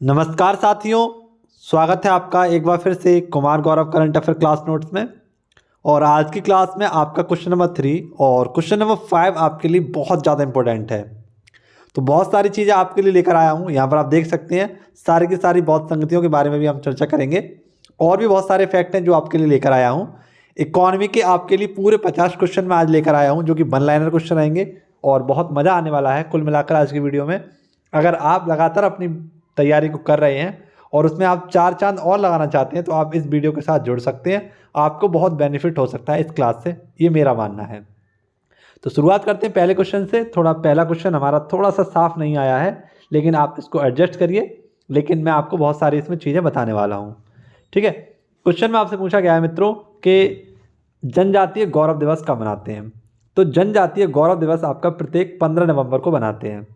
नमस्कार साथियों, स्वागत है आपका एक बार फिर से Kumar Gaurav current affair class notes में। और आज की क्लास में आपका क्वेश्चन नंबर 3 और क्वेश्चन नंबर 5 आपके लिए बहुत ज़्यादा इंपॉर्टेंट है। तो बहुत सारी चीज़ें आपके लिए लेकर आया हूँ। यहाँ पर आप देख सकते हैं सारी की सारी बहुत संगतियों के बारे में भी हम चर्चा करेंगे और भी बहुत सारे फैक्ट हैं जो आपके लिए लेकर आया हूँ। इकॉनमी के आपके लिए पूरे 50 क्वेश्चन मैं आज लेकर आया हूँ जो कि वन लाइनर क्वेश्चन रहेंगे और बहुत मज़ा आने वाला है कुल मिलाकर आज की वीडियो में। अगर आप लगातार अपनी तैयारी को कर रहे हैं और उसमें आप 4 चांद और लगाना चाहते हैं तो आप इस वीडियो के साथ जुड़ सकते हैं। आपको बहुत बेनिफिट हो सकता है इस क्लास से, ये मेरा मानना है। तो शुरुआत करते हैं पहले क्वेश्चन से। पहला क्वेश्चन हमारा थोड़ा सा साफ नहीं आया है, लेकिन आप इसको एडजस्ट करिए। लेकिन मैं आपको बहुत सारी इसमें चीज़ें बताने वाला हूँ, ठीक है। क्वेश्चन में आपसे पूछा गया है मित्रों कि जनजातीय गौरव दिवस कब मनाते हैं। तो जनजातीय गौरव दिवस आपका प्रत्येक 15 नवंबर को मनाते हैं।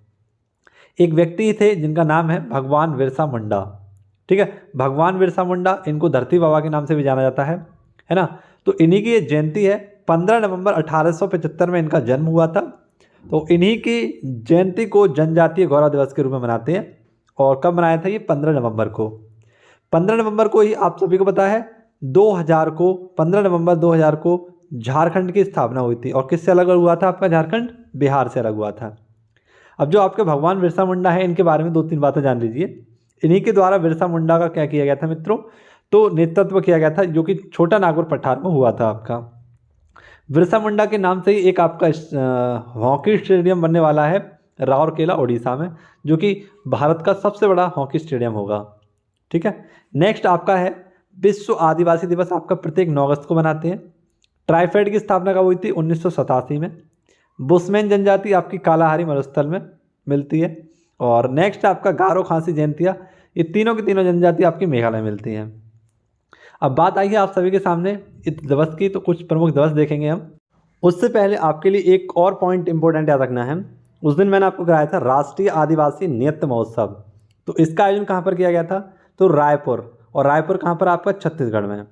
एक व्यक्ति थे जिनका नाम है भगवान बिरसा मुंडा, ठीक है। भगवान बिरसा मुंडा, इनको धरती बाबा के नाम से भी जाना जाता है ना। तो इन्हीं की ये जयंती है। 15 नवंबर 1875 में इनका जन्म हुआ था। तो इन्हीं की जयंती को जनजातीय गौरव दिवस के रूप में मनाते हैं। और कब मनाया था ये? 15 नवंबर को। 15 नवंबर को ही आप सभी को पता है 2000 को 15 नवंबर 2000 को झारखंड की स्थापना हुई थी। और किससे अलग हुआ था आपका झारखंड? बिहार से अलग हुआ था। अब जो आपके भगवान बिरसा मुंडा है, इनके बारे में 2-3 बातें जान लीजिए। इन्हीं के द्वारा बिरसा मुंडा का क्या किया गया था मित्रों? तो नेतृत्व किया गया था, जो कि छोटा नागपुर पठार में हुआ था आपका। बिरसा मुंडा के नाम से ही एक आपका हॉकी स्टेडियम बनने वाला है राउरकेला उड़ीसा में, जो कि भारत का सबसे बड़ा हॉकी स्टेडियम होगा, ठीक है। नेक्स्ट आपका है विश्व आदिवासी दिवस, आपका प्रत्येक 9 अगस्त को मनाते हैं। ट्राइफेड की स्थापना कब हुई थी? 1987 में। बुशमैन जनजाति आपकी कालाहारी मरुस्थल में मिलती है। और नेक्स्ट आपका गारो खासी जयंतिया, ये तीनों की तीनों जनजाति आपकी मेघालय में मिलती हैं। अब बात आई है आप सभी के सामने इस दिवस की, तो कुछ प्रमुख दिवस देखेंगे हम। उससे पहले आपके लिए एक और पॉइंट इंपॉर्टेंट याद रखना है। उस दिन मैंने आपको कराया था राष्ट्रीय आदिवासी नृत्य महोत्सव। तो इसका आयोजन कहाँ पर किया गया था? तो रायपुर। और रायपुर कहाँ पर? आपका छत्तीसगढ़ में।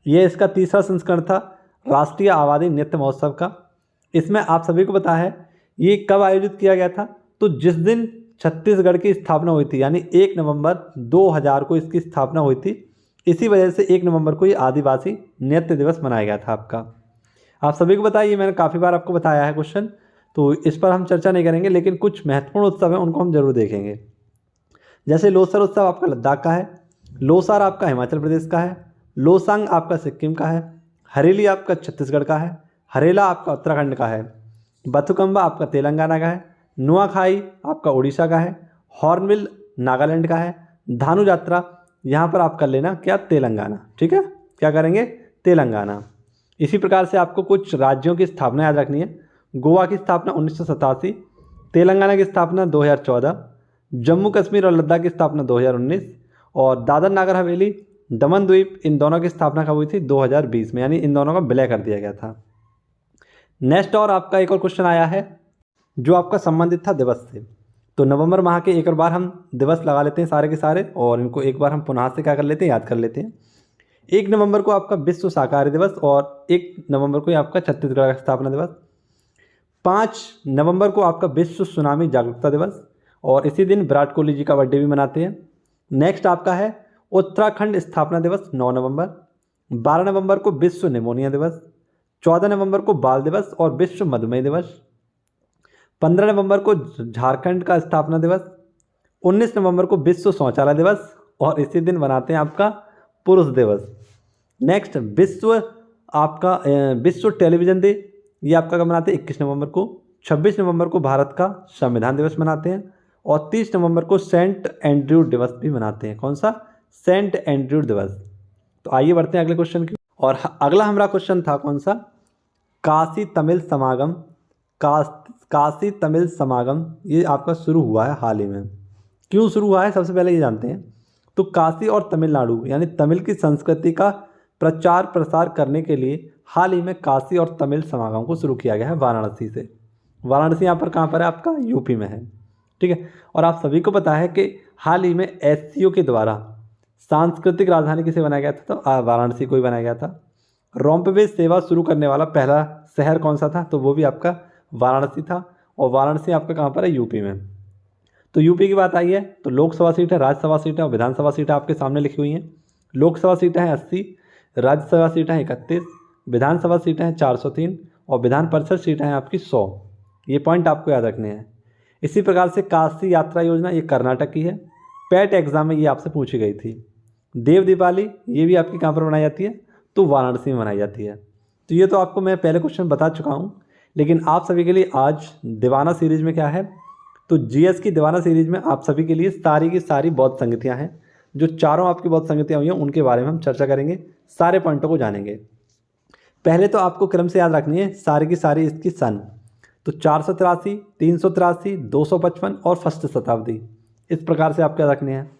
ये इसका तीसरा संस्करण था राष्ट्रीय आदिवासी नृत्य महोत्सव का। इसमें आप सभी को पता है ये कब आयोजित किया गया था? तो जिस दिन छत्तीसगढ़ की स्थापना हुई थी, यानी 1 नवंबर 2000 को इसकी स्थापना हुई थी। इसी वजह से 1 नवंबर को ये आदिवासी नृत्य दिवस मनाया गया था आपका। आप सभी को बताइए, मैंने काफ़ी बार आपको बताया है क्वेश्चन, तो इस पर हम चर्चा नहीं करेंगे, लेकिन कुछ महत्वपूर्ण उत्सव हैं उनको हम जरूर देखेंगे। जैसे लोसर उत्सव आपका लद्दाख का है, लोसार आपका हिमाचल प्रदेश का है, लोसांग आपका सिक्किम का है, हरेली आपका छत्तीसगढ़ का है, हरेला आपका उत्तराखंड का है, बथुकम्बा आपका तेलंगाना का है, नुआखाई आपका उड़ीसा का है, हॉर्नबिल नागालैंड का है, धानु यात्रा यहाँ पर आप कर लेना क्या? तेलंगाना, ठीक है। क्या करेंगे? तेलंगाना। इसी प्रकार से आपको कुछ राज्यों की स्थापना याद रखनी है। गोवा की स्थापना 1987, तेलंगाना की स्थापना 2014, जम्मू कश्मीर और लद्दाख की स्थापना 2019 और दादर नागर हवेली दमन द्वीप, इन दोनों की स्थापना कब हुई थी? 2020 में, यानी इन दोनों का विलय कर दिया गया था। नेक्स्ट और आपका एक और क्वेश्चन आया है जो आपका संबंधित था दिवस से। तो नवंबर माह के एक और बार हम दिवस लगा लेते हैं सारे के सारे, और इनको एक बार हम पुनः से क्या कर लेते हैं? याद कर लेते हैं। 1 नवंबर को आपका विश्व शाकाहारी दिवस और 1 नवंबर को आपका छत्तीसगढ़ का स्थापना दिवस। 5 नवंबर को आपका विश्व सुनामी जागरूकता दिवस, और इसी दिन विराट कोहली जी का बर्थडे भी मनाते हैं। नेक्स्ट आपका है उत्तराखंड स्थापना दिवस 9 नवंबर। 12 नवंबर को विश्व निमोनिया दिवस। 14 नवंबर को बाल दिवस और विश्व मधुमेह दिवस। 15 नवंबर को झारखंड का स्थापना दिवस। 19 नवंबर को विश्व शौचालय दिवस, और इसी दिन मनाते हैं आपका पुरुष दिवस। नेक्स्ट विश्व टेलीविजन डे, ये आपका कब मनाते हैं? 21 नवंबर को। 26 नवंबर को भारत का संविधान दिवस मनाते हैं, और 30 नवंबर को सेंट एंड्रयू दिवस भी मनाते हैं। कौन सा? सेंट एंड्रयू दिवस। तो आइए बढ़ते हैं अगले क्वेश्चन की। और अगला हमारा क्वेश्चन था कौन सा? काशी तमिल समागम। काशी तमिल समागम ये आपका शुरू हुआ है हाल ही में। क्यों शुरू हुआ है सबसे पहले ये जानते हैं। तो काशी और तमिलनाडु यानी तमिल की संस्कृति का प्रचार प्रसार करने के लिए हाल ही में काशी और तमिल समागम को शुरू किया गया है वाराणसी से। वाराणसी यहाँ पर कहाँ पर है? आपका यूपी में है, ठीक है। और आप सभी को पता है कि हाल ही में एससीओ के द्वारा सांस्कृतिक राजधानी किसे बनाया गया था? तो वाराणसी को ही बनाया गया था। रोपवे सेवा शुरू करने वाला पहला शहर कौन सा था? तो वो भी आपका वाराणसी था, और वाराणसी आपका कहाँ पर है? यूपी में। तो यूपी की बात आई है तो लोकसभा सीट है, राज्यसभा सीट है और विधानसभा सीट आपके सामने लिखी हुई हैं। लोकसभा सीटें हैं 80, राज्यसभा सीटें हैं 31, विधानसभा सीटें हैं 403 और विधान परिषद सीटें हैं आपकी 100। ये पॉइंट आपको याद रखने हैं। इसी प्रकार से काशी यात्रा योजना ये कर्नाटक की है, पैट एग्जाम में ये आपसे पूछी गई थी। देव दीपावली ये भी आपकी कहाँ पर बनाई जाती है, तो वाराणसी में बनाई जाती है। तो ये तो आपको मैं पहले क्वेश्चन बता चुका हूँ, लेकिन आप सभी के लिए आज दीवाना सीरीज में क्या है, तो जीएस की दीवाना सीरीज में आप सभी के लिए सारी की सारी बौद्ध संगतियाँ हैं। जो चारों आपकी बौद्ध संगतियाँ हुई हैं उनके बारे में हम चर्चा करेंगे, सारे पॉइंटों को जानेंगे। पहले तो आपको क्रम से याद रखनी है सारी की सारी इसकी सन, तो 483, 383, 255 और फर्स्ट शताब्दी, इस प्रकार से आपको याद रखने हैं।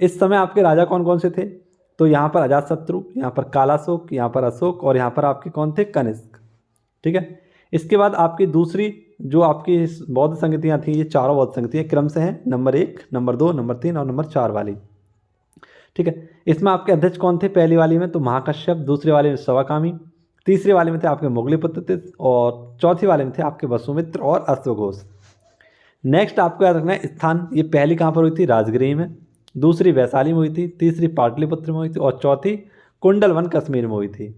इस समय आपके राजा कौन कौन से थे, तो यहाँ पर अजातशत्रु, यहाँ पर कालाशोक, यहाँ पर अशोक और यहाँ पर आपके कौन थे, कनिष्क। ठीक है। इसके बाद आपकी दूसरी जो आपकी बौद्ध संगतियाँ थी, ये चारों बौद्ध संगतियाँ क्रम से हैं, नंबर 1, नंबर 2, नंबर 3 और नंबर 4 वाली। ठीक है। इसमें आपके अध्यक्ष कौन थे, पहली वाली में तो महाकश्यप, दूसरी वाली में सवाकामी, तीसरी वाले में थे आपके मुगलीपुत्र थे और चौथी वाले में थे आपके वसुमित्र और अश्वघोष। नेक्स्ट आपको याद रखना है स्थान, ये पहली कहाँ पर हुई थी, राजगृह में, दूसरी वैशाली में हुई थी, तीसरी पाटलिपुत्र में हुई थी और चौथी कुंडलवन कश्मीर में हुई थी।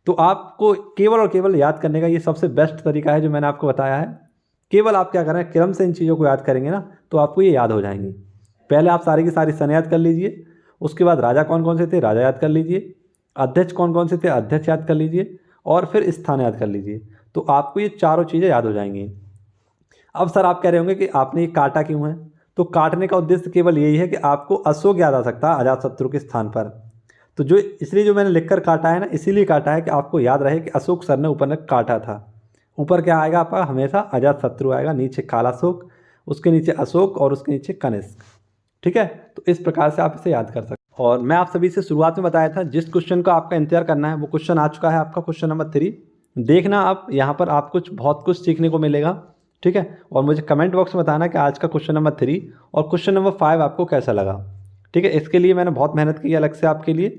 तो आपको केवल और केवल याद करने का ये सबसे बेस्ट तरीका है जो मैंने आपको बताया है। केवल आप क्या करें, क्रम से इन चीज़ों को याद करेंगे ना तो आपको ये याद हो जाएंगी। पहले आप सारी की सारी सन याद कर लीजिए, उसके बाद राजा कौन कौन से थे, राजा याद कर लीजिए, अध्यक्ष कौन कौन से थे, अध्यक्ष याद कर लीजिए और फिर स्थान याद कर लीजिए। तो आपको ये चारों चीज़ें याद हो जाएंगी। अब सर आप कह रहे होंगे कि आपने ये काटा क्यों है, तो काटने का उद्देश्य केवल यही है कि आपको अशोक याद आ सकता है अजातशत्रु के स्थान पर। तो जो इसलिए जो मैंने लिखकर काटा है ना, इसीलिए काटा है कि आपको याद रहे कि अशोक सर ने ऊपर काटा था। ऊपर क्या आएगा आपका, हमेशा अजातशत्रु आएगा, नीचे कालाशोक, उसके नीचे अशोक और उसके नीचे कनिष्क। ठीक है। तो इस प्रकार से आप इसे याद कर सकते हैं। और मैं आप सभी से शुरुआत में बताया था जिस क्वेश्चन का आपका इंतजार करना है वो क्वेश्चन आ चुका है आपका, क्वेश्चन नंबर 3। देखना आप यहाँ पर आप बहुत कुछ सीखने को मिलेगा। ठीक है। और मुझे कमेंट बॉक्स में बताना कि आज का क्वेश्चन नंबर 3 और क्वेश्चन नंबर 5 आपको कैसा लगा। ठीक है। इसके लिए मैंने बहुत मेहनत की अलग से आपके लिए।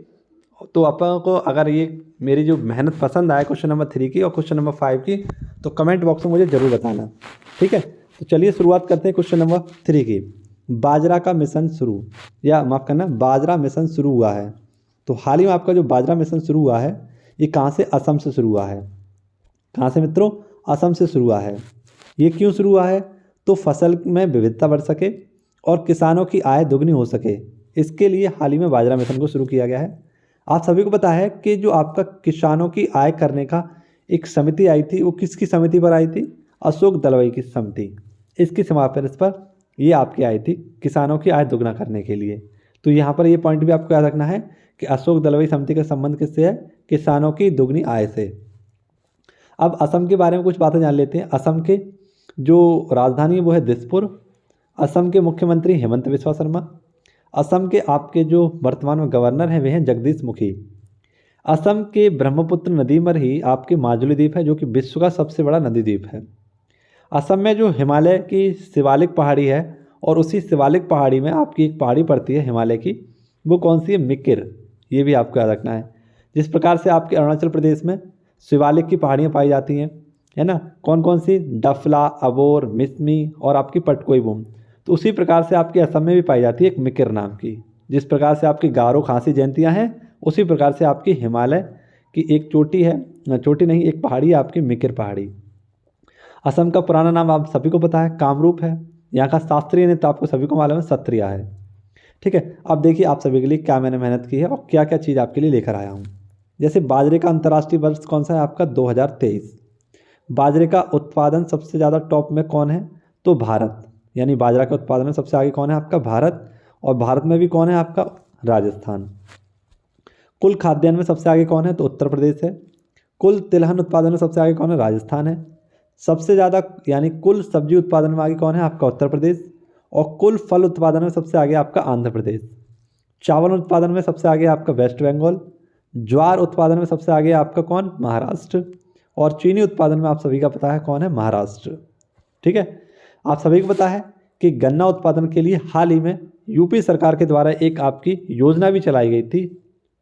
तो आपको अगर ये मेरी जो मेहनत पसंद आए क्वेश्चन नंबर 3 की और क्वेश्चन नंबर 5 की, तो कमेंट बॉक्स में मुझे ज़रूर बताना। ठीक है। तो चलिए शुरुआत करते हैं क्वेश्चन नंबर 3 की। बाजरा का मिशन शुरू, या माफ़ करना, बाजरा मिशन शुरू हुआ है। तो हाल ही में आपका जो बाजरा मिशन शुरू हुआ है ये कहाँ से, असम से शुरू हुआ है। कहाँ से मित्रों, असम से शुरू हुआ है। ये क्यों शुरू हुआ है, तो फसल में विविधता बढ़ सके और किसानों की आय दोगुनी हो सके, इसके लिए हाल ही में बाजरा मिशन को शुरू किया गया है। आप सभी को पता है कि जो आपका किसानों की आय करने का एक समिति आई थी, वो किसकी समिति पर आई थी, अशोक दलवाई की समिति। इसकी सिफारिश पर ये आपकी आई थी किसानों की आय दोगुना करने के लिए। तो यहाँ पर ये पॉइंट भी आपको याद रखना है कि अशोक दलवाई समिति का संबंध किससे है, किसानों की दोगुनी आय से। अब असम के बारे में कुछ बातें जान लेते हैं। असम के जो राजधानी है वो है दिसपुर। असम के मुख्यमंत्री हेमंत बिस्वा शर्मा। असम के आपके जो वर्तमान में गवर्नर हैं वे हैं जगदीश मुखी। असम के ब्रह्मपुत्र नदी पर ही आपके माजुली द्वीप है जो कि विश्व का सबसे बड़ा नदी द्वीप है। असम में जो हिमालय की शिवालिक पहाड़ी है और उसी शिवालिक पहाड़ी में आपकी एक पहाड़ी पड़ती है हिमालय की, वो कौन सी है, मिकिर। ये भी आपको याद रखना है। जिस प्रकार से आपके अरुणाचल प्रदेश में शिवालिक की पहाड़ियाँ पाई जाती हैं, है ना, कौन कौन सी, डफला, अबोर, मिसमी और आपकी पटकोईबुम। तो उसी प्रकार से आपके असम में भी पाई जाती है एक मिकिर नाम की। जिस प्रकार से आपकी गारो खासी जयंतियाँ हैं, उसी प्रकार से आपकी हिमालय की एक चोटी है, चोटी नहीं एक पहाड़ी है आपकी मिकिर पहाड़ी। असम का पुराना नाम आप सभी को पता है, कामरूप है। यहाँ का शास्त्रीय नृत्य आपको सभी को मालूम है, सत्रिया है। ठीक है। अब देखिए आप सभी के लिए क्या मैंने मेहनत की है और क्या क्या चीज़ आपके लिए लेकर आया हूँ। जैसे बाजरे का अंतर्राष्ट्रीय वर्ष कौन सा है आपका, 2023। बाजरे का उत्पादन सबसे ज़्यादा टॉप में कौन है, तो भारत, यानी बाजरा के उत्पादन में सबसे आगे कौन है आपका, भारत। और भारत में भी कौन है आपका, राजस्थान। कुल खाद्यान्न में सबसे आगे कौन है, तो उत्तर प्रदेश है। कुल तिलहन उत्पादन में सबसे आगे कौन है, राजस्थान है। सबसे ज़्यादा यानी कुल सब्जी उत्पादन में आगे कौन है आपका, उत्तर प्रदेश। और कुल फल उत्पादन में सबसे आगे आपका आंध्र प्रदेश। चावल उत्पादन में सबसे आगे आपका वेस्ट बंगाल। ज्वार उत्पादन में सबसे आगे आपका कौन, महाराष्ट्र। और चीनी उत्पादन में आप सभी का पता है कौन है, महाराष्ट्र। ठीक है। आप सभी को पता है कि गन्ना उत्पादन के लिए हाल ही में यूपी सरकार के द्वारा एक आपकी योजना भी चलाई गई थी,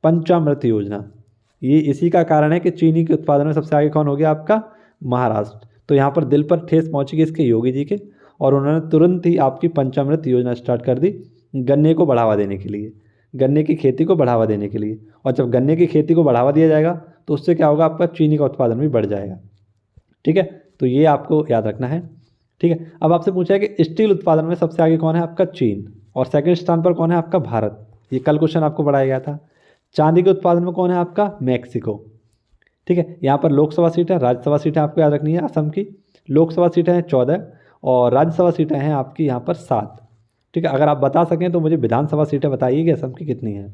पंचामृत योजना। ये इसी का कारण है कि चीनी के उत्पादन में सबसे आगे कौन हो गया आपका, महाराष्ट्र। तो यहाँ पर दिल पर ठेस पहुँचेगी इसके योगी जी के। और उन्होंने तुरंत ही आपकी पंचामृत योजना स्टार्ट कर दी गन्ने को बढ़ावा देने के लिए, गन्ने की खेती को बढ़ावा देने के लिए। और जब गन्ने की खेती को बढ़ावा दिया जाएगा तो उससे क्या होगा, आपका चीनी का उत्पादन भी बढ़ जाएगा। ठीक है, तो ये आपको याद रखना है। ठीक है, अब आपसे पूछा है कि स्टील उत्पादन में सबसे आगे कौन है, आपका चीन, और सेकंड स्थान पर कौन है, आपका भारत। ये कल क्वेश्चन आपको पढ़ाया गया था। चांदी के उत्पादन में कौन है, आपका मैक्सिको। ठीक है, यहाँ पर लोकसभा सीटें, राज्यसभा सीटें आपको याद रखनी है। असम की लोकसभा सीटें हैं 14 और राज्यसभा सीटें हैं आपकी यहाँ पर 7। ठीक है, अगर आप बता सकें तो मुझे विधानसभा सीटें बताइए कि असम की कितनी हैं।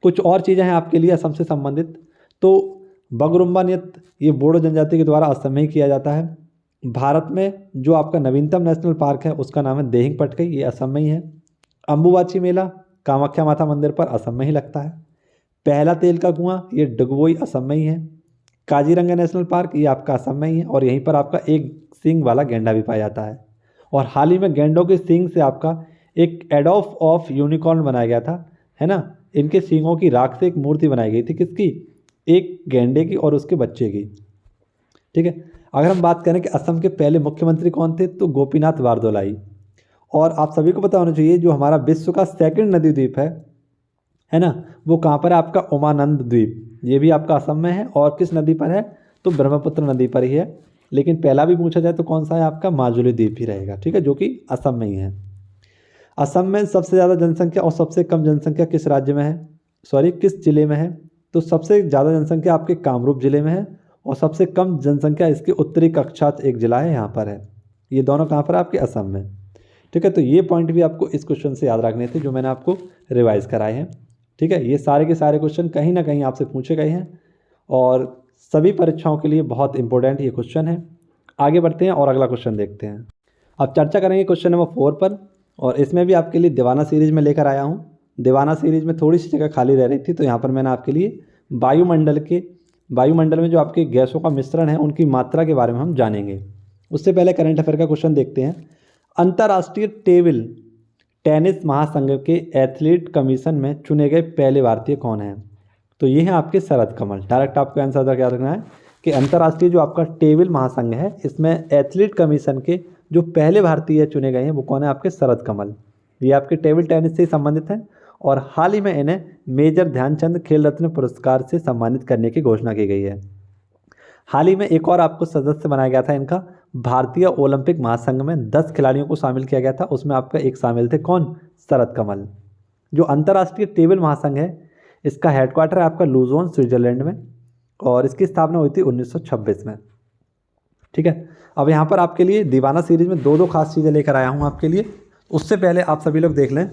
कुछ और चीज़ें हैं आपके लिए असम से संबंधित। तो बगरुम्बा नृत्य ये बोडो जनजाति के द्वारा असम में ही किया जाता है। भारत में जो आपका नवीनतम नेशनल पार्क है उसका नाम है देहिंग पटकई, ये असम में ही है। अम्बुबाची मेला कामाख्या माता मंदिर पर असम में ही लगता है। पहला तेल का कुआं ये डुगबोई असम में ही है। काजीरंगा नेशनल पार्क ये आपका असम में ही है और यहीं पर आपका एक सींग वाला गैंडा भी पाया जाता है। और हाल ही में गैंडों के सींग से आपका एक एडोफ ऑफ यूनिकॉर्न बनाया गया था, है ना। इनके सींगों की राख से एक मूर्ति बनाई गई थी, किसकी, एक गैंडे की और उसके बच्चे की। ठीक है, अगर हम बात करें कि असम के पहले मुख्यमंत्री कौन थे, तो गोपीनाथ बारदोलाई। और आप सभी को पता होना चाहिए जो हमारा विश्व का सेकंड नदी द्वीप है ना, वो कहाँ पर है, आपका उमानंद द्वीप। ये भी आपका असम में है और किस नदी पर है, तो ब्रह्मपुत्र नदी पर ही है। लेकिन पहला भी पूछा जाए तो कौन सा है, आपका माजुली द्वीप ही रहेगा। ठीक है, जो कि असम में ही है। असम में सबसे ज़्यादा जनसंख्या और सबसे कम जनसंख्या किस राज्य में है, सॉरी किस जिले में है, तो सबसे ज़्यादा जनसंख्या आपके कामरूप जिले में है और सबसे कम जनसंख्या इसके उत्तरी कक्षात एक जिला है यहाँ पर है। ये दोनों कहाँ पर है, आपके असम में। ठीक है, तो ये पॉइंट भी आपको इस क्वेश्चन से याद रखने थे जो मैंने आपको रिवाइज कराए हैं। ठीक है, ये सारे के सारे क्वेश्चन कहीं ना कहीं आपसे पूछे गए हैं और सभी परीक्षाओं के लिए बहुत इंपॉर्टेंट ये क्वेश्चन है। आगे बढ़ते हैं और अगला क्वेश्चन देखते हैं। अब चर्चा करेंगे क्वेश्चन नंबर 4 पर, और इसमें भी आपके लिए दीवाना सीरीज में लेकर आया हूँ। दीवाना सीरीज में थोड़ी सी जगह खाली रह रही थी, तो यहाँ पर मैंने आपके लिए वायुमंडल में जो आपके गैसों का मिश्रण है उनकी मात्रा के बारे में हम जानेंगे। उससे पहले करंट अफेयर का क्वेश्चन देखते हैं। अंतर्राष्ट्रीय टेबल टेनिस महासंघ के एथलीट कमीशन में चुने गए पहले भारतीय कौन हैं, तो ये हैं आपके शरद कमल। डायरेक्ट आपको आंसर क्या रखना है कि अंतर्राष्ट्रीय जो आपका टेबल महासंघ है इसमें एथलीट कमीशन के जो पहले भारतीय चुने गए हैं वो कौन है, आपके शरद कमल। ये आपके टेबल टेनिस से संबंधित हैं और हाल ही में इन्हें मेजर ध्यानचंद खेल रत्न पुरस्कार से सम्मानित करने की घोषणा की गई है। हाल ही में एक और आपको सदस्य बनाया गया था इनका, भारतीय ओलंपिक महासंघ में 10 खिलाड़ियों को शामिल किया गया था, उसमें आपका एक शामिल थे कौन, शरद कमल। जो अंतर्राष्ट्रीय टेबल महासंघ है इसका हेडक्वार्टर है आपका लुजोन स्विट्जरलैंड में और इसकी स्थापना हुई थी 1926 में। ठीक है, अब यहाँ पर आपके लिए दीवाना सीरीज में दो खास चीज़ें लेकर आया हूँ आपके लिए। उससे पहले आप सभी लोग देख लें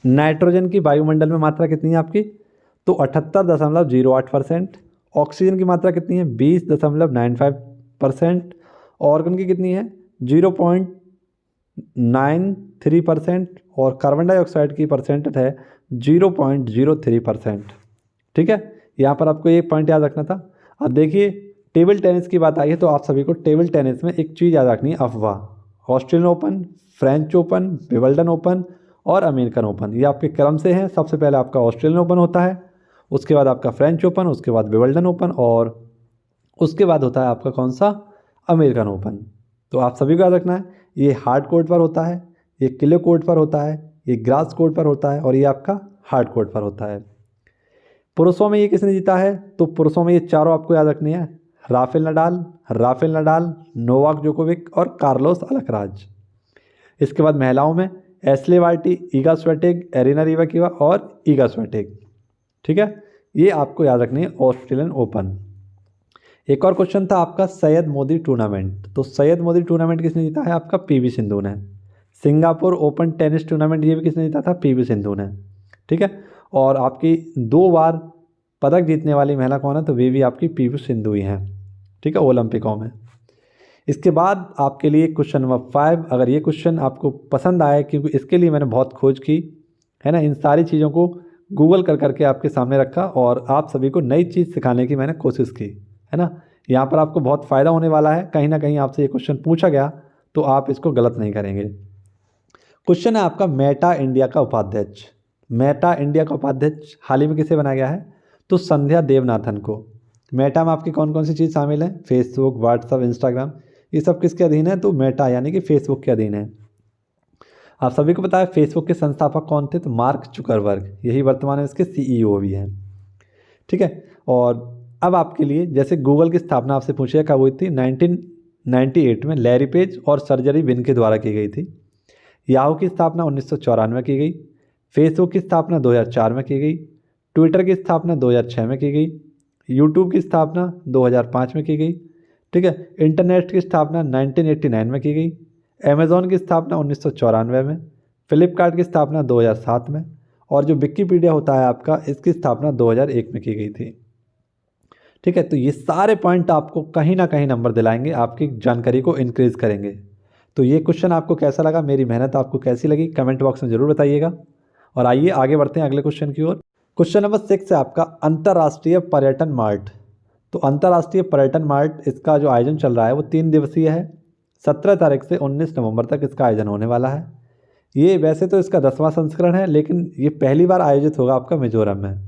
नाइट्रोजन की वायुमंडल में मात्रा कितनी है आपकी, तो 78.08%। ऑक्सीजन की मात्रा कितनी है, 20.95%। ऑर्गन की कितनी है, 0.93%। और कार्बन डाइऑक्साइड की परसेंटेज है 0.03%। ठीक है, यहाँ पर आपको एक पॉइंट याद रखना था। अब देखिए टेबल टेनिस की बात आई है तो आप सभी को टेबल टेनिस में एक चीज़ याद रखनी है, अफवाह। Australian open, French open, Wimbledon open और अमेरिकन ओपन, ये आपके क्रम से हैं। सबसे पहले आपका ऑस्ट्रेलियन ओपन होता है, उसके बाद आपका फ्रेंच ओपन, उसके बाद विंबलडन ओपन और उसके बाद होता है आपका कौन सा, अमेरिकन ओपन। तो आप सभी को याद रखना है ये हार्ड कोर्ट पर होता है, ये क्ले कोर्ट पर होता है, ये ग्रास कोर्ट पर होता है और ये आपका हार्ड कोर्ट पर होता है। पुरुषों में ये किसने जीता है, तो पुरुषों में ये चारों आपको याद रखने हैं, राफेल नडाल, नोवाक जोकोविक और कार्लोस अल्कराज। इसके बाद महिलाओं में Ashleigh Barty, Iga Swiatek, Elena Rybakina और ईगा स्विएटेक। ठीक है, ये आपको याद रखनी है ऑस्ट्रेलियन ओपन। एक और क्वेश्चन था आपका सैयद मोदी टूर्नामेंट, तो सैयद मोदी टूर्नामेंट किसने जीता है, आपका पीवी सिंधु ने। सिंगापुर ओपन टेनिस टूर्नामेंट ये भी किसने जीता था, पीवी सिंधु ने। ठीक है, और आपकी 2 बार पदक जीतने वाली महिला कौन है, तो वे भी आपकी पीवी सिंधु ही हैं। ठीक है, ओलंपिकों में। इसके बाद आपके लिए क्वेश्चन नंबर 5, अगर ये क्वेश्चन आपको पसंद आए, क्योंकि इसके लिए मैंने बहुत खोज की है ना, इन सारी चीज़ों को गूगल कर करके आपके सामने रखा और आप सभी को नई चीज़ सिखाने की मैंने कोशिश की है ना। यहाँ पर आपको बहुत फ़ायदा होने वाला है, कहीं ना कहीं आपसे ये क्वेश्चन पूछा गया तो आप इसको गलत नहीं करेंगे। क्वेश्चन है आपका मेटा इंडिया का उपाध्यक्ष। मेटा इंडिया का उपाध्यक्ष हाल ही में किसे बनाया गया है, तो संध्या देवनाथन को। मेटा में आपकी कौन कौन सी चीज़ शामिल है, फेसबुक, व्हाट्सअप, इंस्टाग्राम, ये सब किसके अधीन है? तो मेटा यानी कि फेसबुक के अधीन है। आप सभी को पता है फेसबुक के संस्थापक कौन थे? तो मार्क जुकरबर्ग, यही वर्तमान में इसके सीईओ भी हैं। ठीक है, और अब आपके लिए जैसे गूगल की स्थापना आपसे पूछेगा कब हुई थी? 1998 में लैरी पेज और सर्जरी विन के द्वारा की गई थी। याहू की स्थापना 1994 में की गई। फेसबुक की स्थापना 2004 में की गई। ट्विटर की स्थापना 2006 में की गई। यूट्यूब की स्थापना 2005 में की गई। ठीक है, इंटरनेट की स्थापना 1989 में की गई। अमेज़ॉन की स्थापना 1994 में। फ्लिपकार्ट की स्थापना 2007 में। और जो विकिपीडिया होता है आपका, इसकी स्थापना 2001 में की गई थी। ठीक है, तो ये सारे पॉइंट आपको कहीं ना कहीं नंबर दिलाएंगे, आपकी जानकारी को इंक्रीज करेंगे। तो ये क्वेश्चन आपको कैसा लगा, मेरी मेहनत आपको कैसी लगी, कमेंट बॉक्स में ज़रूर बताइएगा। और आइए आगे बढ़ते हैं अगले क्वेश्चन की ओर। क्वेश्चन नंबर 6 है आपका अंतर्राष्ट्रीय पर्यटन मार्ट। तो अंतर्राष्ट्रीय पर्यटन मार्ट, इसका जो आयोजन चल रहा है वो 3 दिवसीय है। 17 तारीख से 19 नवंबर तक इसका आयोजन होने वाला है। ये वैसे तो इसका 10वां संस्करण है, लेकिन ये पहली बार आयोजित होगा आपका मिजोरम में।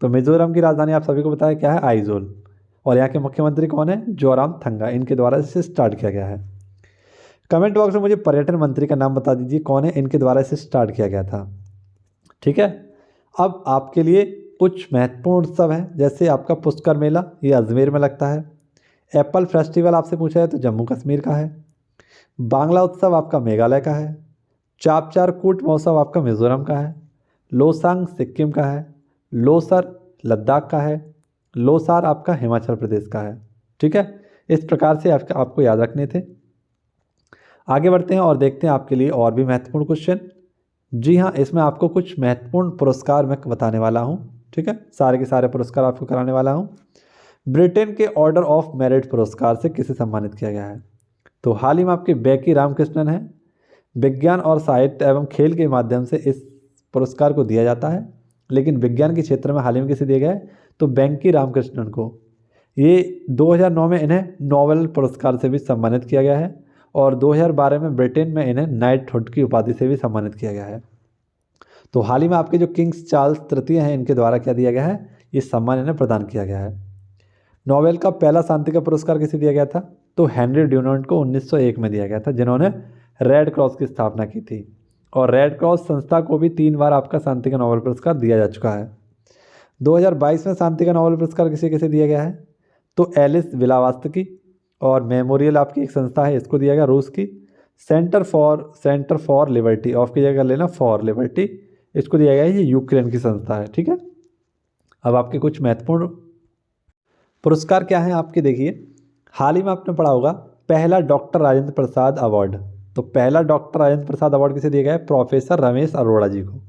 तो मिजोरम की राजधानी आप सभी को पता है क्या है? आइजोल। और यहाँ के मुख्यमंत्री कौन है? जोरामथंगा। इनके द्वारा इसे स्टार्ट किया गया है। कमेंट बॉक्स में मुझे पर्यटन मंत्री का नाम बता दीजिए, कौन है इनके द्वारा इसे स्टार्ट किया गया था। ठीक है, अब आपके लिए कुछ महत्वपूर्ण उत्सव हैं, जैसे आपका पुष्कर मेला, ये अजमेर में लगता है। एप्पल फेस्टिवल आपसे पूछा है तो जम्मू कश्मीर का है। बांग्ला उत्सव आपका मेघालय का है। चापचार कूट महोत्सव आपका मिजोरम का है। लोसांग सिक्किम का है। लोसर लद्दाख का है। लोसार आपका हिमाचल प्रदेश का है। ठीक है, इस प्रकार से आपको याद रखने थे। आगे बढ़ते हैं और देखते हैं आपके लिए और भी महत्वपूर्ण क्वेश्चन। जी हाँ, इसमें आपको कुछ महत्वपूर्ण पुरस्कार मैं बताने वाला हूँ। ठीक है, सारे के सारे पुरस्कार आपको कराने वाला हूँ। ब्रिटेन के ऑर्डर ऑफ मेरिट पुरस्कार से किसे सम्मानित किया गया है? तो हाल ही में आपके बेकी रामकृष्णन हैं। विज्ञान और साहित्य एवं खेल के माध्यम से इस पुरस्कार को दिया जाता है, लेकिन विज्ञान के क्षेत्र में हाल ही में किसे दिया गया है? तो बेंकी रामकृष्णन को। ये 2009 में इन्हें नोबेल पुरस्कार से भी सम्मानित किया गया है, और 2012 में ब्रिटेन में इन्हें नाइटहुड की उपाधि से भी सम्मानित किया गया है। तो हाल ही में आपके जो किंग्स चार्ल्स तृतीय हैं, इनके द्वारा क्या दिया गया है? ये सम्मान इन्हें प्रदान किया गया है। नोबेल का पहला शांति का पुरस्कार किसे दिया गया था? तो हेनरी ड्यूनांट को 1901 में दिया गया था, जिन्होंने रेड क्रॉस की स्थापना की थी। और रेड क्रॉस संस्था को भी 3 बार आपका शांति का नोबेल पुरस्कार दिया जा चुका है। 2022 में शांति का नोबेल पुरस्कार किसे किसे दिया गया है? तो एलिस विलावास्की और मेमोरियल आपकी एक संस्था है, इसको दिया गया, रूस की। सेंटर फॉर लिबर्टी, ऑफ की जगह लेना फॉर लिबर्टी, इसको दिया गया है, ये यूक्रेन की संस्था है। ठीक है, अब आपके कुछ महत्वपूर्ण पुरस्कार क्या हैं आपके, देखिए। हाल ही में आपने पढ़ा होगा पहला डॉक्टर राजेंद्र प्रसाद अवार्ड। तो पहला डॉक्टर राजेंद्र प्रसाद अवार्ड किसे दिया गया है? प्रोफेसर रमेश अरोड़ा जी को।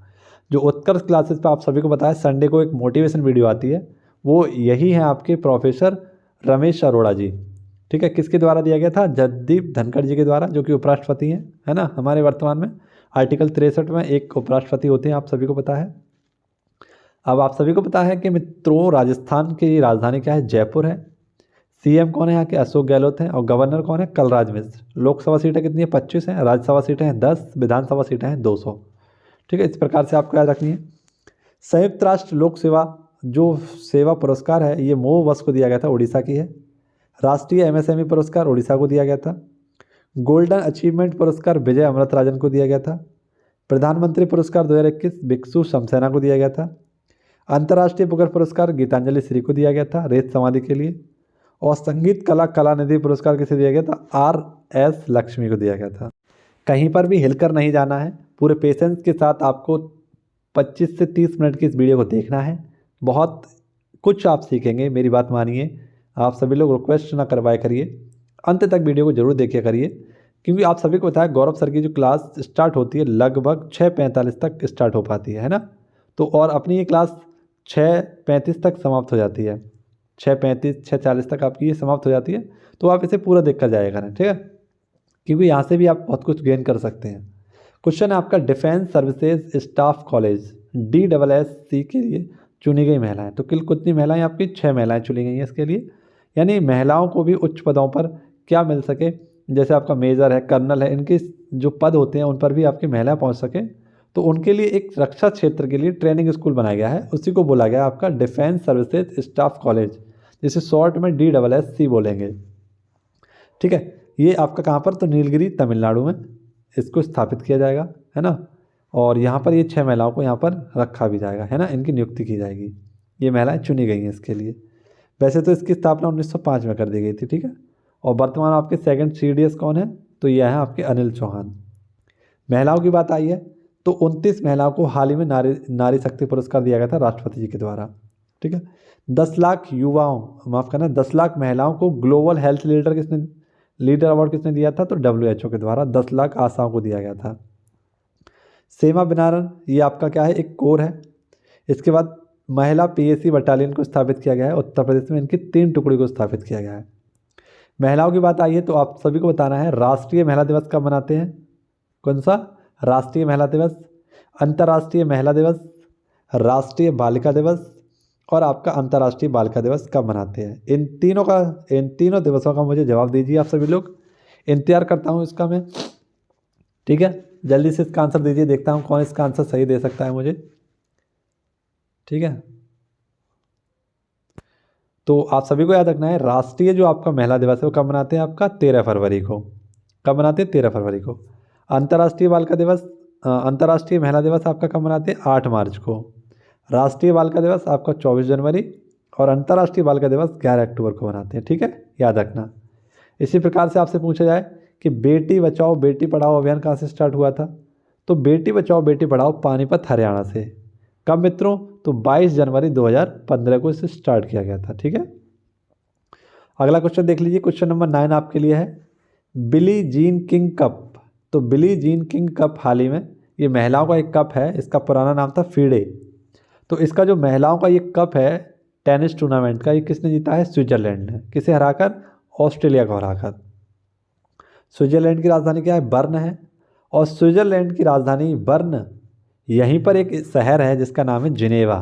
जो उत्कर्ष क्लासेस पे आप सभी को पता है संडे को एक मोटिवेशन वीडियो आती है, वो यही है आपके प्रोफेसर रमेश अरोड़ा जी। ठीक है, किसके द्वारा दिया गया था? जगदीप धनखड़ जी के द्वारा, जो कि उपराष्ट्रपति हैं, है ना, हमारे वर्तमान में। आर्टिकल 63 में एक उपराष्ट्रपति होते हैं, आप सभी को पता है। अब आप सभी को पता है कि मित्रों, राजस्थान की राजधानी क्या है? जयपुर है। सीएम कौन है यहाँ के? अशोक गहलोत हैं। और गवर्नर कौन है? कलराज मिश्र। लोकसभा सीटें कितनी है? 25 हैं। राज्यसभा सीटें हैं 10। विधानसभा सीटें हैं 200। ठीक है, इस प्रकार से आपको याद रखनी है। संयुक्त राष्ट्र लोक सेवा जो सेवा पुरस्कार है, ये मोवस को दिया गया था, उड़ीसा की है। राष्ट्रीय एमएसएमई पुरस्कार उड़ीसा को दिया गया था। गोल्डन अचीवमेंट पुरस्कार विजय अमृतराजन को दिया गया था। प्रधानमंत्री पुरस्कार 2021 भिक्षु शमसेना को दिया गया था। अंतर्राष्ट्रीय बुकर पुरस्कार गीतांजलि श्री को दिया गया था, रेत समाधि के लिए। और संगीत कला कलानिधि पुरस्कार किसे दिया गया था? आर.एस. लक्ष्मी को दिया गया था। कहीं पर भी हिलकर नहीं जाना है, पूरे पेशेंस के साथ आपको 25 से 30 मिनट की इस वीडियो को देखना है। बहुत कुछ आप सीखेंगे, मेरी बात मानिए। आप सभी लोग रिक्वेस्ट ना करवाया करिए, अंत तक वीडियो को जरूर देखिए करिए, क्योंकि आप सभी को बताया गौरव सर की जो क्लास स्टार्ट होती है लगभग 6:45 तक स्टार्ट हो पाती है ना। तो और अपनी ये क्लास 6:35 तक समाप्त हो जाती है। 6:35 6:40 तक आपकी ये समाप्त हो जाती है। तो आप इसे पूरा देख कर जाया करें, ठीक है, क्योंकि यहाँ से भी आप बहुत कुछ गेन कर सकते हैं। क्वेश्चन है आपका defence services staff college DSSC के लिए चुनी गई महिलाएं। तो कितनी महिलाएं? आपकी 6 महिलाएं चुनी गई हैं इसके लिए, यानी महिलाओं को भी उच्च पदों पर क्या मिल सके, जैसे आपका मेजर है, कर्नल है, इनके जो पद होते हैं उन पर भी आपकी महिलाएं पहुंच सके। तो उनके लिए एक रक्षा क्षेत्र के लिए ट्रेनिंग स्कूल बनाया गया है, उसी को बोला गया आपका डिफेंस सर्विसेज स्टाफ कॉलेज, जिसे शॉर्ट में DSSC बोलेंगे। ठीक है, ये आपका कहाँ पर, तो नीलगिरी तमिलनाडु में इसको स्थापित किया जाएगा, है ना। और यहाँ पर ये 6 महिलाओं को यहाँ पर रखा भी जाएगा, है ना, इनकी नियुक्ति की जाएगी। ये महिलाएं चुनी गई हैं इसके लिए। वैसे तो इसकी स्थापना 1905 में कर दी गई थी, ठीक है। और वर्तमान आपके सेकंड CDS कौन है, तो ये है आपके अनिल चौहान। महिलाओं की बात आई है तो 29 महिलाओं को हाल ही में नारी शक्ति पुरस्कार दिया गया था राष्ट्रपति जी के द्वारा, ठीक है। 10 लाख युवाओं, माफ़ करना, 10 लाख महिलाओं को ग्लोबल हेल्थ लीडर अवार्ड किसने दिया था, तो WHO के द्वारा 10 लाख आशाओं को दिया गया था। सेमा बिनारन, ये आपका क्या है, एक कोर है। इसके बाद महिला PAC बटालियन को स्थापित किया गया है उत्तर प्रदेश में, इनकी 3 टुकड़ी को स्थापित किया गया है। महिलाओं की बात आई है तो आप सभी को बताना है राष्ट्रीय महिला दिवस कब मनाते हैं, कौन सा, राष्ट्रीय महिला दिवस, अंतर्राष्ट्रीय महिला दिवस, राष्ट्रीय बालिका दिवस और आपका अंतर्राष्ट्रीय बालिका दिवस कब मनाते हैं। इन तीनों दिवसों का मुझे जवाब दीजिए आप सभी लोग। इंतजार करता हूँ इसका मैं, ठीक है। जल्दी से इसका आंसर दीजिए, देखता हूँ कौन इसका आंसर सही दे सकता है मुझे, ठीक है। तो आप सभी को याद रखना है राष्ट्रीय जो आपका महिला दिवस है वो कब मनाते हैं, आपका 13 फरवरी को। कब मनाते हैं, 13 फरवरी को। अंतर्राष्ट्रीय अंतर्राष्ट्रीय महिला दिवस आपका कब मनाते हैं, 8 मार्च को। राष्ट्रीय बालिका दिवस आपका 24 जनवरी और अंतर्राष्ट्रीय बालिका दिवस 11 अक्टूबर को मनाते हैं, ठीक है, याद रखना। इसी प्रकार से आपसे पूछा जाए कि बेटी बचाओ बेटी पढ़ाओ अभियान कहाँ से स्टार्ट हुआ था, तो बेटी बचाओ बेटी पढ़ाओ पानीपत हरियाणा से। कब मित्रों, तो 22 जनवरी 2015 को इसे स्टार्ट किया गया था, ठीक है। अगला क्वेश्चन देख लीजिए, क्वेश्चन नंबर 9 आपके लिए है बिली जीन किंग कप। तो बिली जीन किंग कप हाल ही में, ये महिलाओं का एक कप है, इसका पुराना नाम था फीडे। तो इसका जो महिलाओं का ये कप है टेनिस टूर्नामेंट का, ये किसने जीता है, स्विट्जरलैंड ने। किसे हराकर, ऑस्ट्रेलिया को हराकर। स्विट्जरलैंड की राजधानी क्या है, बर्न है। और स्विट्जरलैंड की राजधानी बर्न, यहीं पर एक शहर है जिसका नाम है जिनेवा।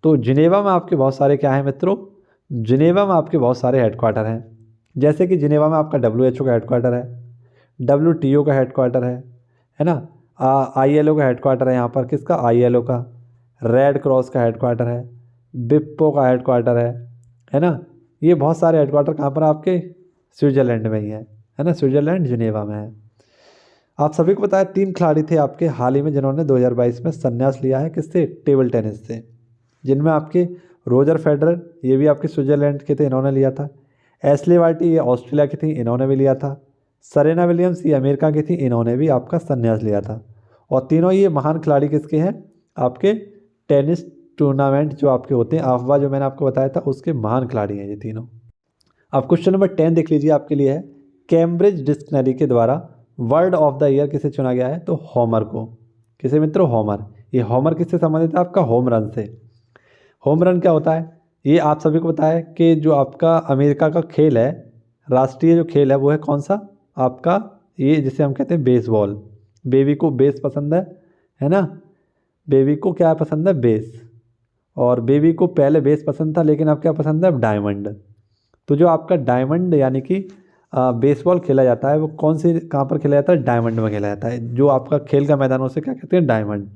तो जिनेवा में आपके बहुत सारे क्या हैं मित्रों, जिनेवा में आपके बहुत सारे हेडक्वार्टर हैं। जैसे कि जिनेवा में आपका WHO का हेडक्वार्टर है, WTO का हेडक्वार्टर है ना, ILO का हेडक्वार्टर है यहाँ पर, किसका, ILO का। रेड क्रॉस का हेडक्वार्टर है, बिप्पो का हेडक्वार्टर है ना। ये बहुत सारे हेडक्वार्टर कहाँ पर आपके, स्विट्जरलैंड में ही है ना, स्विट्जरलैंड जिनेवा में है। आप सभी को बताया 3 खिलाड़ी थे आपके हाल ही में जिन्होंने 2022 में संन्यास लिया है, किससे, टेबल टेनिस से, जिनमें आपके रोजर फेडरर, ये भी आपके स्विट्जरलैंड के थे, इन्होंने लिया था। एशले बार्टी, ये ऑस्ट्रेलिया की थी, इन्होंने भी लिया था। सेरेना विलियम्स, ये अमेरिका की थी, इन्होंने भी आपका संन्यास लिया था। और तीनों ये महान खिलाड़ी किसके हैं, आपके टेनिस टूर्नामेंट जो आपके होते हैं AFBA जो मैंने आपको बताया था उसके महान खिलाड़ी हैं ये तीनों। अब क्वेश्चन नंबर 10 देख लीजिए, आपके लिए है कैम्ब्रिज डिक्शनरी के द्वारा वर्ड ऑफ द ईयर किसे चुना गया है, तो होमर को। किसे मित्रों, होमर। ये होमर किससे संबंधित है, आपका होम रन से। होम रन क्या होता है, ये आप सभी को पता है कि जो आपका अमेरिका का खेल है, राष्ट्रीय जो खेल है वो है कौन सा, आपका ये जिसे हम कहते हैं बेसबॉल। बेबी को बेस पसंद है ना, बेबी को क्या पसंद है, बेस। और बेबी को पहले बेस पसंद था लेकिन अब क्या पसंद है, अब डायमंड। तो जो आपका डायमंड यानी कि बेसबॉल खेला जाता है वो कौन से, कहाँ पर खेला जाता है, डायमंड में खेला जाता है। जो आपका खेल का मैदान उसे क्या कहते हैं, डायमंड।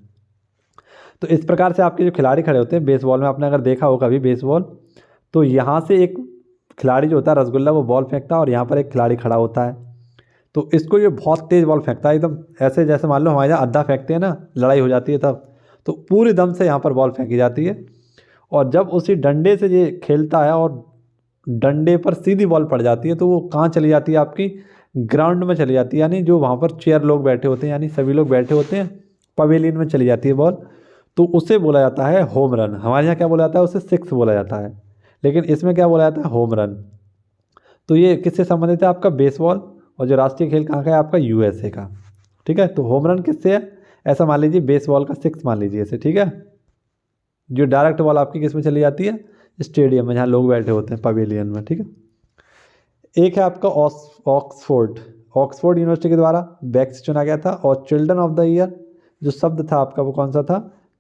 तो इस प्रकार से आपके जो खिलाड़ी खड़े होते हैं बेसबॉल में, आपने अगर देखा हो कभी बेसबॉल, तो यहाँ से एक खिलाड़ी जो होता है रसगुल्ला, वो बॉल फेंकता है और यहाँ पर एक खिलाड़ी खड़ा होता है। तो इसको ये बहुत तेज़ बॉल फेंकता है, एकदम ऐसे जैसे मान लो हमारे यहाँ अद्धा फेंकते हैं ना, लड़ाई हो जाती है तब, तो पूरे दम से यहाँ पर बॉल फेंकी जाती है। और जब उसी डंडे से ये खेलता है और डंडे पर सीधी बॉल पड़ जाती है तो वो कहाँ चली जाती है, आपकी ग्राउंड में चली जाती है, यानी जो वहाँ पर चेयर लोग बैठे होते हैं, यानी सभी लोग बैठे होते हैं, पवेलियन में चली जाती है बॉल। तो उसे बोला जाता है होम रन। हमारे यहाँ क्या बोला जाता है, उसे 6 बोला जाता है, लेकिन इसमें क्या बोला जाता है, होम रन। तो ये किससे संबंधित है, आपका बेसबॉल। और जो राष्ट्रीय खेल कहाँ का है, आपका USA का, ठीक है। तो होम रन किससे है, ऐसा मान लीजिए बेसबॉल का 6 मान लीजिए इसे, ठीक है। जो डायरेक्ट बॉल आपकी किस में चली जाती है, स्टेडियम में जहाँ लोग बैठे होते हैं, पवेलियन में, ठीक है। एक है आपका ऑक्सफोर्ड यूनिवर्सिटी के द्वारा बैक्स चुना गया था। और चिल्ड्रन ऑफ द ईयर जो शब्द था आपका वो कौन सा था,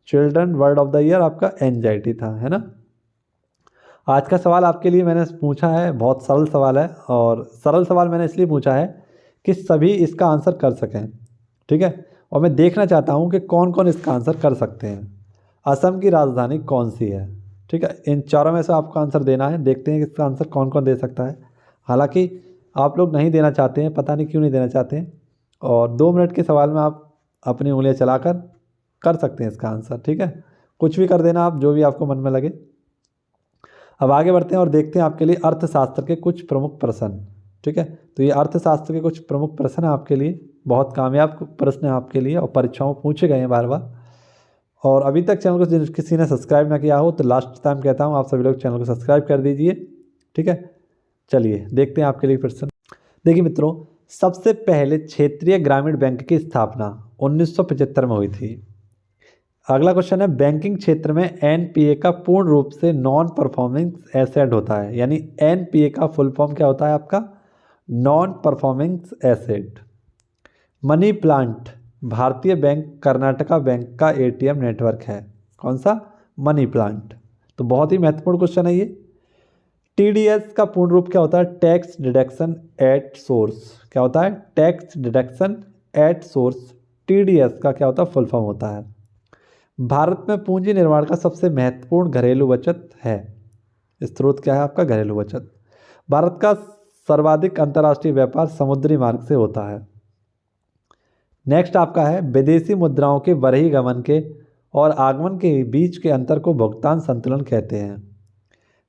children word of the year आपका एंजाइटी था, है ना। आज का सवाल आपके लिए मैंने पूछा है, बहुत सरल सवाल है, और सरल सवाल मैंने इसलिए पूछा है कि सभी इसका आंसर कर सकें, ठीक है। और मैं देखना चाहता हूँ कि कौन कौन इसका आंसर कर सकते हैं। असम की राजधानी कौन सी है, ठीक है। इन चारों में से आपको आंसर देना है, देखते हैं कि इसका आंसर कौन कौन दे सकता है। हालांकि आप लोग नहीं देना चाहते हैं, पता नहीं क्यों नहीं देना चाहते हैं। और 2 मिनट के सवाल में आप अपनी उंगलियां चलाकर कर सकते हैं इसका आंसर, ठीक है। कुछ भी कर देना आप, जो भी आपको मन में लगे। अब आगे बढ़ते हैं और देखते हैं आपके लिए अर्थशास्त्र के कुछ प्रमुख प्रश्न, ठीक है। तो ये अर्थशास्त्र के कुछ प्रमुख प्रश्न हैं आपके लिए, बहुत कामयाब प्रश्न हैं आपके लिए और परीक्षाओं में पूछे गए हैं बार बार। और अभी तक चैनल को किसी ने सब्सक्राइब ना किया हो तो लास्ट टाइम कहता हूँ आप सभी लोग चैनल को सब्सक्राइब कर दीजिए, ठीक है। चलिए देखते हैं आपके लिए प्रश्न। देखिए मित्रों, सबसे पहले क्षेत्रीय ग्रामीण बैंक की स्थापना 1975 में हुई थी। अगला क्वेश्चन है, बैंकिंग क्षेत्र में एनपीए का पूर्ण रूप से नॉन परफॉर्मिंग एसेट होता है, यानी एनपीए का फुल फॉर्म क्या होता है आपका? Non performing asset. Money plant भारतीय बैंक कर्नाटका बैंक का एटीएम नेटवर्क है। कौन सा? Money plant. तो बहुत ही महत्वपूर्ण क्वेश्चन है ये। टीडीएस का पूर्ण रूप क्या होता है? Tax deduction at source. क्या होता है? Tax deduction at source. TDS का क्या होता है? फुल फॉर्म होता है। भारत में पूंजी निर्माण का सबसे महत्वपूर्ण घरेलू बचत है। स्रोत क्या है आपका? घरेलू बचत। भारत का सर्वाधिक अंतर्राष्ट्रीय व्यापार समुद्री मार्ग से होता है। नेक्स्ट आपका है, विदेशी मुद्राओं के बहिर्गमन के और आगमन के बीच के अंतर को भुगतान संतुलन कहते हैं।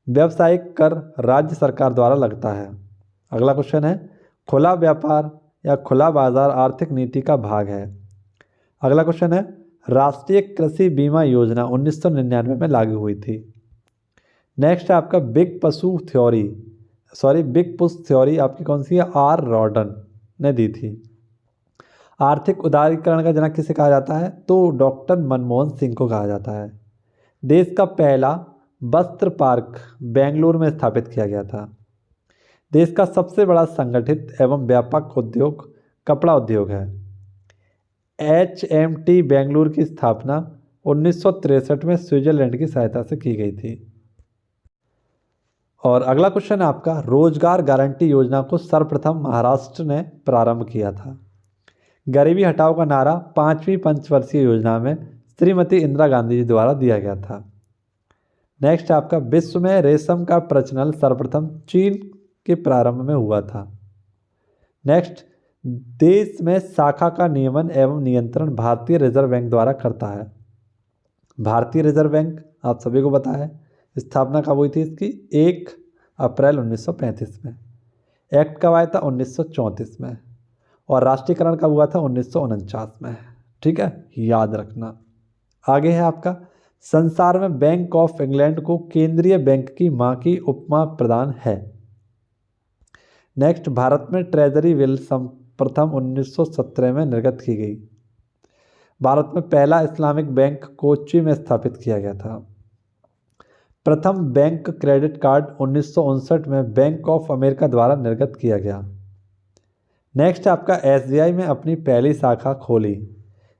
व्यावसायिक कर राज्य सरकार द्वारा लगता है। अगला क्वेश्चन है, खुला व्यापार या खुला बाजार आर्थिक नीति का भाग है। अगला क्वेश्चन है, राष्ट्रीय कृषि बीमा योजना 1999 में लागू हुई थी। नेक्स्ट है आपका बिग पुश थ्योरी आपकी कौन सी है? आर रॉडन ने दी थी। आर्थिक उदारीकरण का जनक किसे कहा जाता है? तो डॉक्टर मनमोहन सिंह को कहा जाता है। देश का पहला वस्त्र पार्क बेंगलुरु में स्थापित किया गया था। देश का सबसे बड़ा संगठित एवं व्यापक उद्योग कपड़ा उद्योग है। HMT बेंगलुरु की स्थापना 1963 में स्विट्जरलैंड की सहायता से की गई थी। और अगला क्वेश्चन है आपका, रोजगार गारंटी योजना को सर्वप्रथम महाराष्ट्र ने प्रारंभ किया था। गरीबी हटाओ का नारा 5वीं पंचवर्षीय योजना में श्रीमती इंदिरा गांधी जी द्वारा दिया गया था। नेक्स्ट आपका, विश्व में रेशम का प्रचलन सर्वप्रथम चीन के प्रारंभ में हुआ था। नेक्स्ट, देश में शाखा का नियमन एवं नियंत्रण भारतीय रिजर्व बैंक द्वारा करता है। भारतीय रिजर्व बैंक आप सभी को पता है, स्थापना कब हुई थी इसकी? 1 अप्रैल 1935 में। एक्ट कब आया था? 1934 में। और राष्ट्रीयकरण कब हुआ था? 1949 में, ठीक है, याद रखना। आगे है आपका, संसार में बैंक ऑफ इंग्लैंड को केंद्रीय बैंक की मां की उपमा प्रदान है। नेक्स्ट, भारत में ट्रेजरी बिल प्रथम 1917 में निर्गत की गई। भारत में पहला इस्लामिक बैंक कोच्चि में स्थापित किया गया था। प्रथम बैंक क्रेडिट कार्ड 1959 में बैंक ऑफ अमेरिका द्वारा निर्गत किया गया। नेक्स्ट आपका, SBI में अपनी पहली शाखा खोली।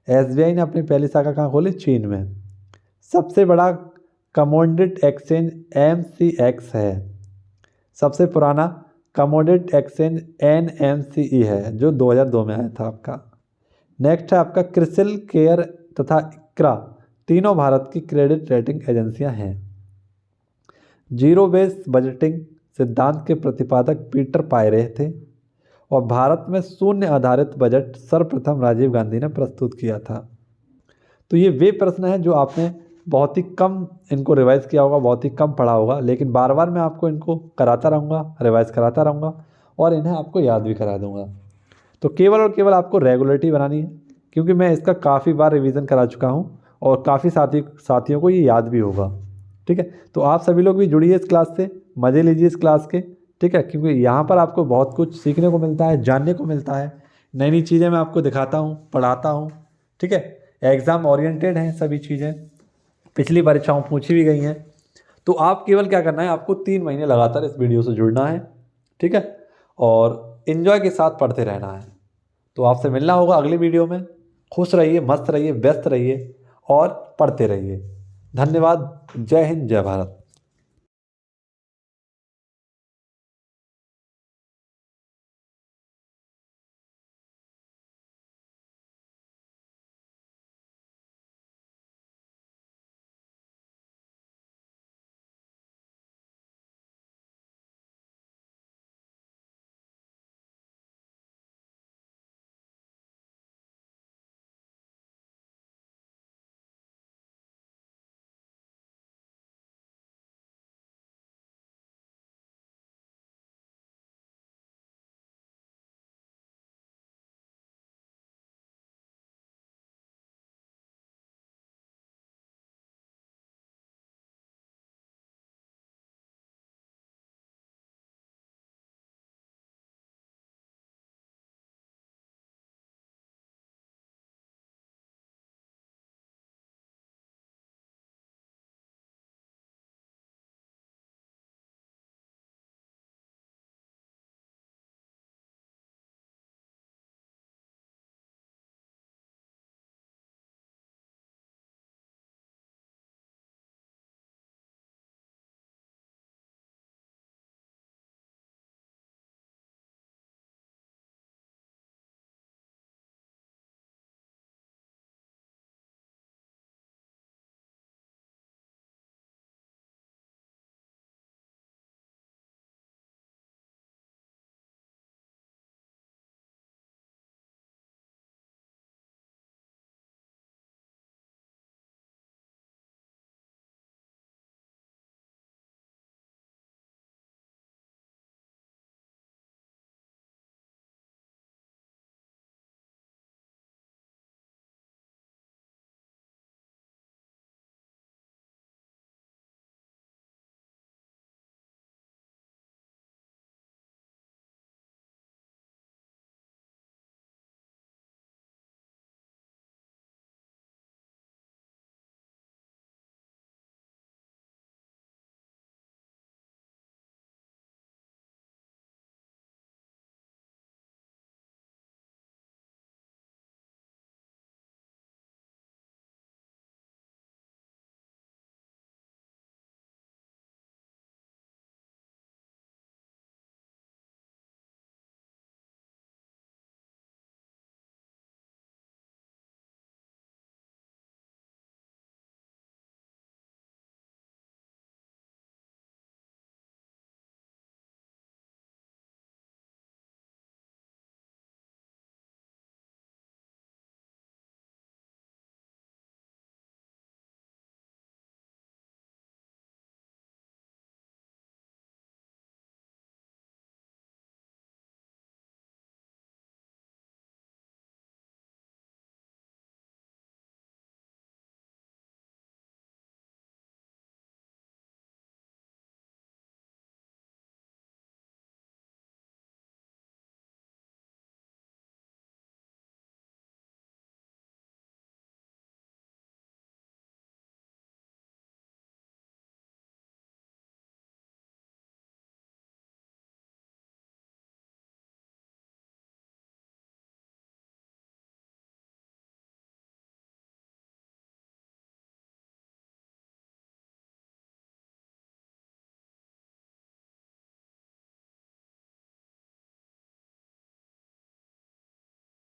SBI ने अपनी पहली शाखा कहाँ खोली? चीन में। सबसे बड़ा कमोडिटी एक्सचेंज MCX है। सबसे पुराना कमोडिटी एक्सचेंज NMCE है, जो 2002 में आया था आपका। नेक्स्ट है आपका, क्रिसिल केयर तथा इक्रा तीनों भारत की क्रेडिट रेटिंग एजेंसियां हैं। जीरो बेस बजटिंग सिद्धांत के प्रतिपादक पीटर पायरे थे और भारत में शून्य आधारित बजट सर्वप्रथम राजीव गांधी ने प्रस्तुत किया था। तो ये वे प्रश्न हैं जो आपने बहुत ही कम इनको रिवाइज किया होगा, बहुत ही कम पढ़ा होगा, लेकिन बार बार मैं आपको इनको कराता रहूँगा, रिवाइज कराता रहूँगा और इन्हें आपको याद भी करा दूँगा। तो केवल और केवल आपको रेगुलरिटी बनानी है, क्योंकि मैं इसका काफ़ी बार रिवीजन करा चुका हूँ और काफ़ी साथियों को ये याद भी होगा, ठीक है। तो आप सभी लोग भी जुड़िए इस क्लास से, मज़े लीजिए इस क्लास के, ठीक है, क्योंकि यहाँ पर आपको बहुत कुछ सीखने को मिलता है, जानने को मिलता है, नई नई चीज़ें मैं आपको दिखाता हूँ, पढ़ाता हूँ, ठीक है। एग्ज़ाम ओरिएंटेड हैं सभी चीज़ें, पिछली परीक्षाओं पूछी भी गई हैं। तो आप केवल क्या करना है, आपको 3 महीने लगातार इस वीडियो से जुड़ना है, ठीक है, और एंजॉय के साथ पढ़ते रहना है। तो आपसे मिलना होगा अगली वीडियो में। खुश रहिए, मस्त रहिए, व्यस्त रहिए और पढ़ते रहिए। धन्यवाद। जय हिंद, जय भारत।